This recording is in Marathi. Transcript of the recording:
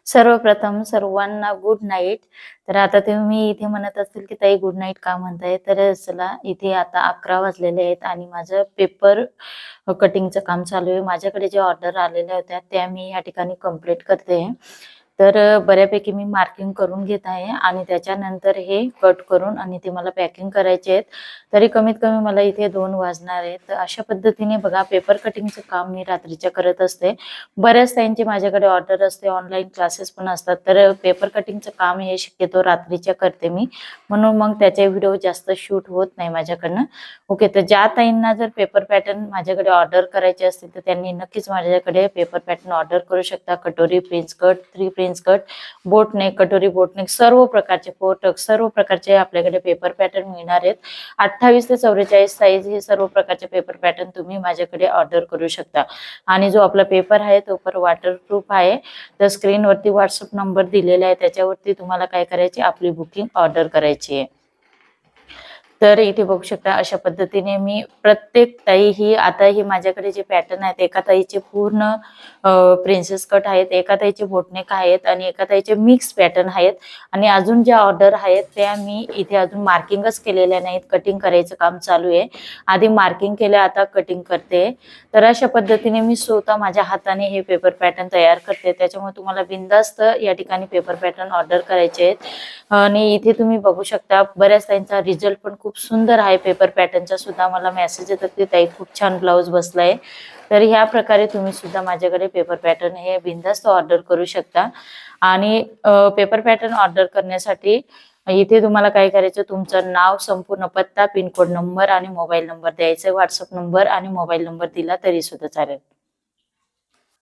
सर्वप्रथम सर्वांना गुड नाईट. तर आता तुम्ही इथे म्हणत असतील, की ताई गुड नाईट का म्हणताय? तर चला इथे आता 11 वाजलेले आहेत आणि माझं पेपर कटिंगचं काम चालू आहे. माझ्याकडे ज्या ऑर्डर आलेल्या होत्या त्या मी या ठिकाणी कंप्लीट करते आहे. तर बऱ्यापैकी मी मार्किंग करून घेत आहे आणि त्याच्यानंतर हे कट करून आणि ते मला पॅकिंग करायचे आहेत. तरी कमीत कमी मला इथे 2 वाजणार आहेत. तर अशा पद्धतीने बघा पेपर कटिंगचं काम मी रात्रीच्या करत असते. बऱ्याच त्यांची माझ्याकडे ऑर्डर असते, ऑनलाईन क्लासेस पण असतात. तर पेपर कटिंगचं काम हे शक्यतो रात्रीच्या करते मी. म्हणून मग त्याचे व्हिडिओ जास्त शूट होत नाही माझ्याकडनं. ओके, तर ज्या ताईंना जर पेपर पॅटर्न माझ्याकडे ऑर्डर करायचे असतील, तर त्यांनी नक्कीच माझ्याकडे पेपर पॅटर्न ऑर्डर करू शकता. कटोरी, प्रिन्स कट, 3 प्रिन्स कट, बोट नेक, कटोरी बोट नेक सर्व प्रकारचे कोटक, सर्व प्रकारचे आपल्याकडे पेपर पॅटर्न मिळणार आहेत. 28 ते 44 साईज हे सर्व प्रकारचे पेपर पॅटर्न तुम्ही माझ्याकडे ऑर्डर करू शकता. आणि जो आपला पेपर आहे तो पण वॉटरप्रूफ आहे. तर स्क्रीनवरती WhatsApp नंबर दिलेला आहे, त्याच्यावरती तुम्हाला काय करायची आपली बुकिंग ऑर्डर करायची आहे. तर इथे बघू शकता अशा पद्धतीने मी प्रत्येक ताई ही आता ही माझ्याकडे जे पॅटर्न आहेत, एका ताईचे पूर्ण प्रिन्सेस कट आहेत, एका ताईचे बोटनेक आहेत आणि एका ताईचे मिक्स पॅटर्न आहेत आणि अजून ज्या ऑर्डर आहेत त्या मी इथे अजून मार्किंगच केलेल्या नाहीत. कटिंग करायचं काम चालू आहे. आधी मार्किंग केलं, आता कटिंग करते. तर अशा पद्धतीने मी स्वतः माझ्या हाताने हे पेपर पॅटर्न तयार करते. त्याच्यामुळे तुम्हाला बिनधास्त या ठिकाणी पेपर पॅटर्न ऑर्डर करायचे आहेत आणि इथे तुम्ही बघू शकता बऱ्याच ताईंचा रिझल्ट पण खूप सुंदर आहे. पेपर पॅटर्नचा सुद्धा मला मेसेज येतात की ताई खूप छान ब्लाउज बसलाय. तर ह्या प्रकारे तुम्ही सुद्धा माझ्याकडे पेपर पॅटर्न हे बिनधास्त ऑर्डर करू शकता. आणि पेपर पॅटर्न ऑर्डर करण्यासाठी इथे तुम्हाला काय करायचं, तुमचं नाव, संपूर्ण पत्ता, पिनकोड नंबर आणि मोबाईल नंबर द्यायचा. WhatsApp नंबर आणि मोबाईल नंबर दिला तरी सुद्धा चालेल.